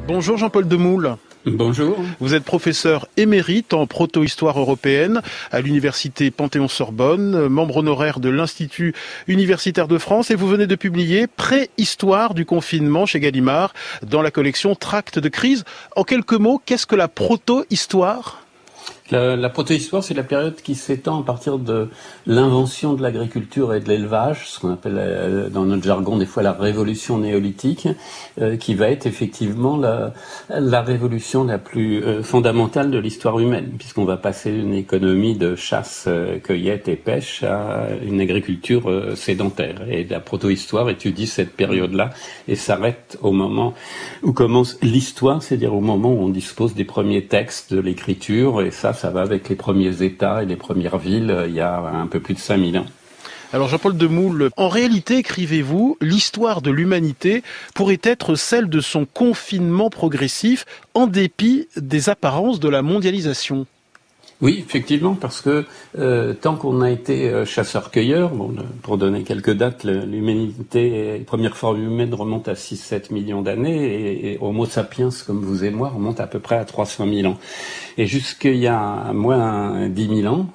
Bonjour Jean-Paul Demoule. Bonjour. Vous êtes professeur émérite en proto-histoire européenne à l'université Panthéon-Sorbonne, membre honoraire de l'Institut universitaire de France et vous venez de publier Préhistoire du confinement chez Gallimard dans la collection Tracts de crise. En quelques mots, qu'est-ce que la proto-histoire ? La protohistoire, c'est la période qui s'étend à partir de l'invention de l'agriculture et de l'élevage, ce qu'on appelle dans notre jargon des fois la révolution néolithique, qui va être effectivement la révolution la plus fondamentale de l'histoire humaine, puisqu'on va passer d'une économie de chasse, cueillette et pêche à une agriculture sédentaire. Et la protohistoire étudie cette période-là et s'arrête au moment où commence l'histoire, c'est-à-dire au moment où on dispose des premiers textes de l'écriture, et ça va avec les premiers États et les premières villes il y a un peu plus de 5000 ans. Alors Jean-Paul Demoule, en réalité, écrivez-vous, l'histoire de l'humanité pourrait être celle de son confinement progressif en dépit des apparences de la mondialisation. Oui, effectivement, parce que tant qu'on a été chasseur-cueilleur, pour donner quelques dates, l'humanité, les premières formes humaines remontent à 6-7 millions d'années et Homo sapiens, comme vous et moi, remonte à peu près à 300 000 ans. Et jusqu'il y a moins 10 000 ans,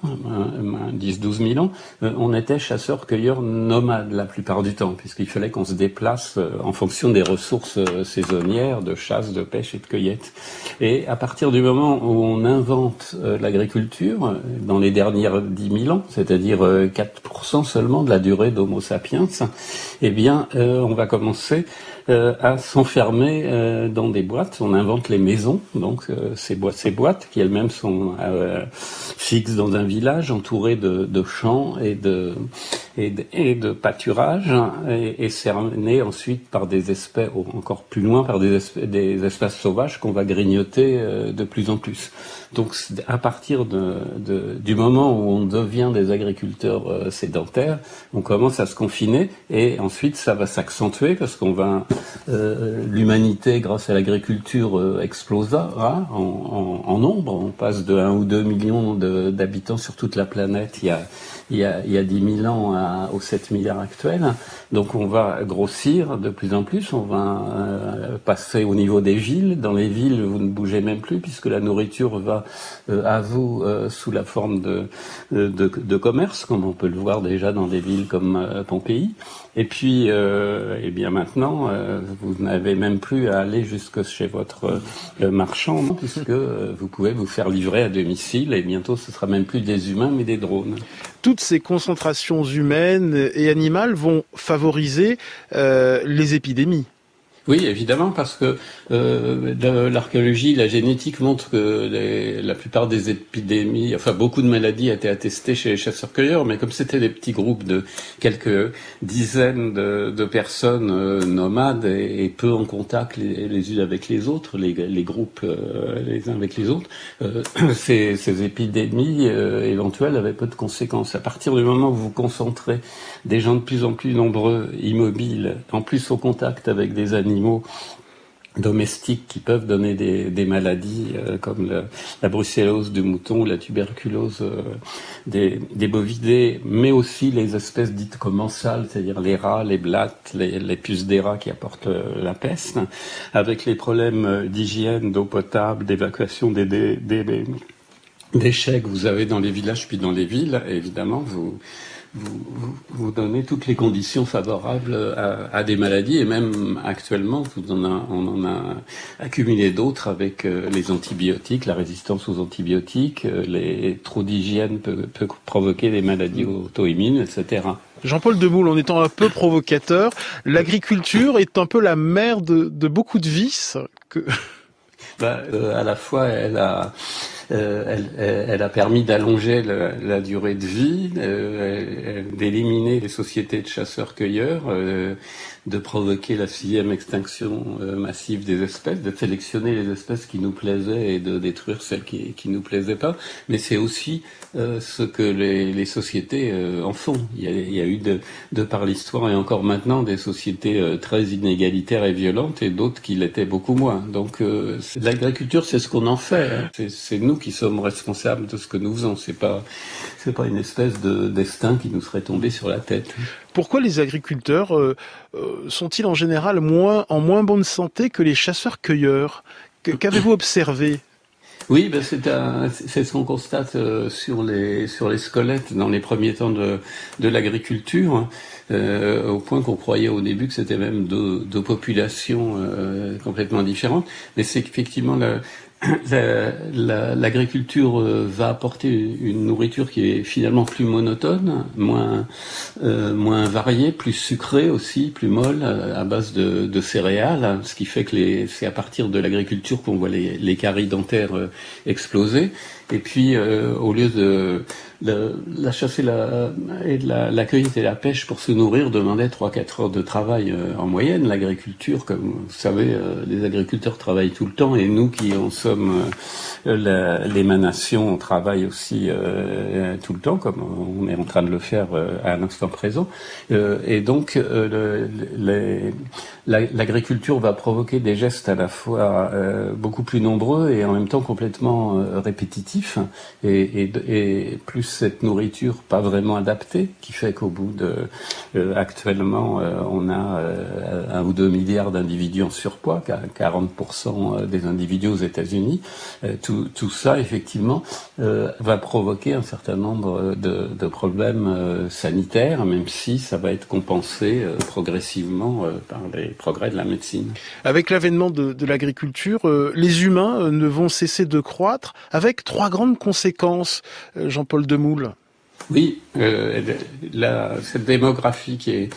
10-12 000 ans, on était chasseur-cueilleur nomade la plupart du temps, puisqu'il fallait qu'on se déplace en fonction des ressources saisonnières de chasse, de pêche et de cueillette. Et à partir du moment où on invente l'agriculture, dans les dernières 10 000 ans, c'est-à-dire 4% seulement de la durée d'Homo sapiens, eh bien, on va commencer à s'enfermer dans des boîtes. On invente les maisons, donc ces boîtes qui elles-mêmes sont fixes dans un village, entourées de champs et de pâturages, et cernées ensuite par des espèces, encore plus loin, par des espaces sauvages qu'on va grignoter de plus en plus. Donc à partir du moment où on devient des agriculteurs sédentaires, on commence à se confiner et ensuite ça va s'accentuer parce qu'on va l'humanité grâce à l'agriculture explosera en nombre. On passe de 1 ou 2 millions d'habitants sur toute la planète il y a 10 000 ans aux 7 milliards actuels. Donc on va grossir de plus en plus, on va passer au niveau des villes. Dans les villes, vous ne bougez même plus puisque la nourriture va à vous sous la forme de commerce, comme on peut le voir déjà dans des villes comme Pompéi. Et puis, eh bien maintenant, vous n'avez même plus à aller jusque chez votre marchand, puisque vous pouvez vous faire livrer à domicile, et bientôt ce sera même plus des humains, mais des drones. Toutes ces concentrations humaines et animales vont favoriser les épidémies. Oui, évidemment, parce que l'archéologie, la génétique montre que la plupart des épidémies, enfin beaucoup de maladies étaient attestées chez les chasseurs-cueilleurs, mais comme c'était des petits groupes de quelques dizaines de personnes nomades et peu en contact les unes avec les autres, les groupes les uns avec les autres, ces épidémies éventuelles avaient peu de conséquences. À partir du moment où vous concentrez des gens de plus en plus nombreux, immobiles, en plus au contact avec des animaux domestiques qui peuvent donner des maladies comme la brucellose du mouton ou la tuberculose des bovidés, mais aussi les espèces dites commensales, c'est-à-dire les rats, les blattes, les puces des rats qui apportent la peste, avec les problèmes d'hygiène, d'eau potable, d'évacuation des déchets que vous avez dans les villages puis dans les villes. Et évidemment, vous donnez toutes les conditions favorables à des maladies, et même actuellement on en a accumulé d'autres avec les antibiotiques, la résistance aux antibiotiques, les trop d'hygiène peut provoquer des maladies auto-immunes, etc. Jean-Paul Demoule, en étant un peu provocateur, l'agriculture est un peu la mère de beaucoup de vices. À la fois, elle a permis d'allonger la durée de vie, d'éliminer les sociétés de chasseurs-cueilleurs, de provoquer la 6e extinction massive des espèces, de sélectionner les espèces qui nous plaisaient et de détruire celles qui nous plaisaient pas. Mais c'est aussi ce que les sociétés en font. Il y a eu de par l'histoire et encore maintenant des sociétés très inégalitaires et violentes et d'autres qui l'étaient beaucoup moins. Donc l'agriculture, c'est ce qu'on en fait. Hein. C'est nous qui sommes responsables de ce que nous faisons. C'est pas une espèce de destin qui nous serait tombé sur la tête. Pourquoi les agriculteurs sont-ils en général en moins bonne santé que les chasseurs-cueilleurs? Qu'avez-vous observé? Oui, c'est ce qu'on constate sur les squelettes dans les premiers temps de l'agriculture, au point qu'on croyait au début que c'était même deux populations complètement différentes. Mais c'est qu'effectivement l'agriculture va apporter une nourriture qui est finalement plus monotone, moins variée, plus sucrée aussi, plus molle, à base de céréales, ce qui fait que c'est à partir de l'agriculture qu'on voit les caries dentaires exploser. Et puis, au lieu de la chasse et la cueillette et la pêche pour se nourrir demandait 3-4 heures de travail en moyenne. L'agriculture, comme vous savez, les agriculteurs travaillent tout le temps, et nous qui en sommes l'émanation, on travaille aussi tout le temps, comme on est en train de le faire à l'instant présent. Et donc, l'agriculture va provoquer des gestes à la fois beaucoup plus nombreux et en même temps complètement répétitifs, et plus cette nourriture pas vraiment adaptée, qui fait qu'au bout actuellement on a 1 ou 2 milliards d'individus en surpoids, 40% des individus aux États-Unis. Tout ça effectivement va provoquer un certain nombre de problèmes sanitaires, même si ça va être compensé progressivement par les progrès de la médecine. Avec l'avènement de l'agriculture, les humains ne vont cesser de croître, avec 3 grandes conséquences, Jean-Paul Demoule. Oui, cette démographie qui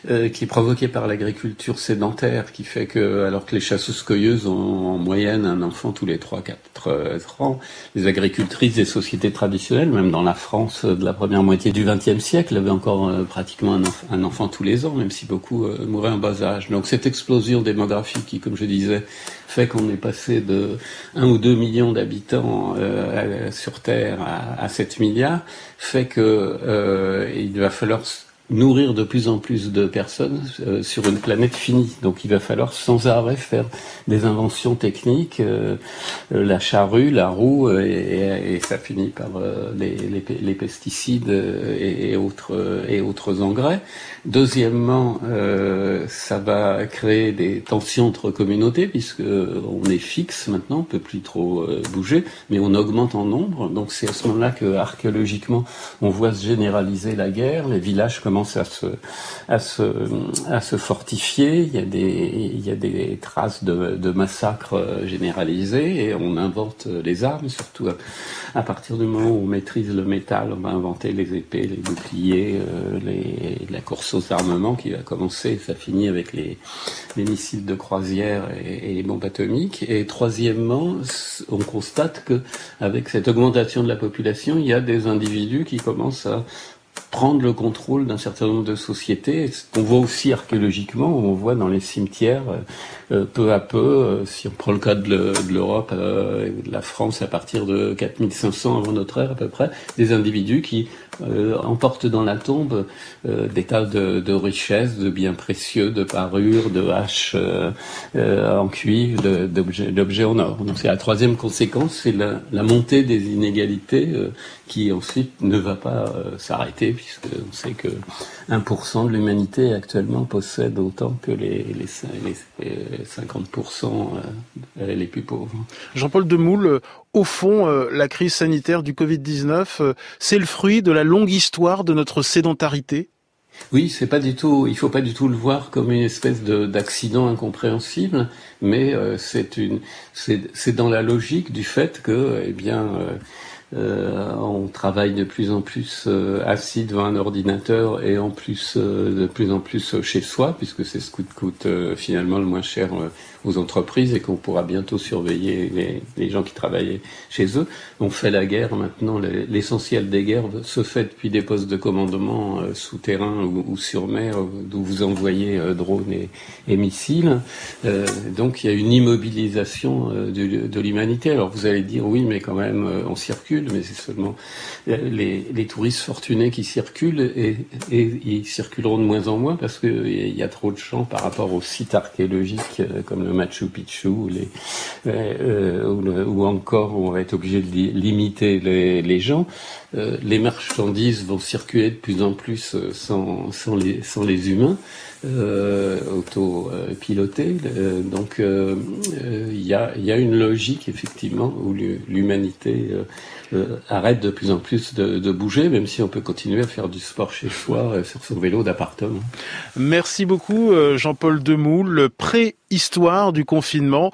est provoquée par l'agriculture sédentaire, qui fait que, alors que les chasseuses-cueilleuses ont en moyenne un enfant tous les 3-4 ans, les agricultrices des sociétés traditionnelles, même dans la France de la première moitié du XXe siècle, avaient encore pratiquement un enfant tous les ans, même si beaucoup mouraient en bas âge. Donc cette explosion démographique qui, comme je disais, fait qu'on est passé de 1 ou 2 millions d'habitants sur Terre à 7 milliards, fait que il va falloir nourrir de plus en plus de personnes sur une planète finie. Donc il va falloir sans arrêt faire des inventions techniques, la charrue, la roue, et ça finit par les pesticides et autres engrais. Deuxièmement, ça va créer des tensions entre communautés, puisque on est fixe maintenant, on peut plus trop bouger, mais on augmente en nombre. Donc c'est à ce moment-là que archéologiquement on voit se généraliser la guerre, les villages commencent à se fortifier, il y a des traces de massacres généralisés, et on invente les armes, surtout à partir du moment où on maîtrise le métal, on va inventer les épées, les boucliers, la course aux armements qui va commencer, ça finit avec les missiles de croisière et les bombes atomiques. Et troisièmement, on constate que avec cette augmentation de la population, il y a des individus qui commencent à prendre le contrôle d'un certain nombre de sociétés. On voit aussi archéologiquement, on voit dans les cimetières, peu à peu, si on prend le cas de l'Europe, de la France à partir de 4500 avant notre ère à peu près, des individus qui emportent dans la tombe des tas de richesses, de biens précieux, de parures, de haches en cuivre, d'objets en or. Donc c'est la troisième conséquence, c'est la montée des inégalités qui ensuite ne va pas s'arrêter, puisque on sait que 1% de l'humanité actuellement possède autant que les 50% les plus pauvres. Jean-Paul Demoule, au fond, la crise sanitaire du Covid-19, c'est le fruit de la longue histoire de notre sédentarité? Oui, il faut pas du tout le voir comme une espèce d'accident incompréhensible, mais c'est dans la logique du fait que, on travaille de plus en plus assis devant un ordinateur, et en plus de plus en plus chez soi, puisque c'est ce qui coûte finalement le moins cher aux entreprises, et qu'on pourra bientôt surveiller les gens qui travaillent chez eux. On fait la guerre maintenant, l'essentiel des guerres se fait depuis des postes de commandement souterrains ou sur mer, d'où vous envoyez drones et missiles. Donc il y a une immobilisation de l'humanité. Alors vous allez dire oui, mais quand même on circule. circulent, mais c'est seulement les touristes fortunés qui circulent et ils circuleront de moins en moins parce qu'il y a trop de gens par rapport aux sites archéologiques comme le Machu Picchu ou encore où on va être obligé de limiter les gens. Les marchandises vont circuler de plus en plus sans les humains autopilotés. Donc il y a une logique effectivement où l'humanité arrête de plus en plus de bouger, même si on peut continuer à faire du sport chez soi sur son vélo d'appartement. Merci beaucoup Jean-Paul Demoule, préhistoire du confinement.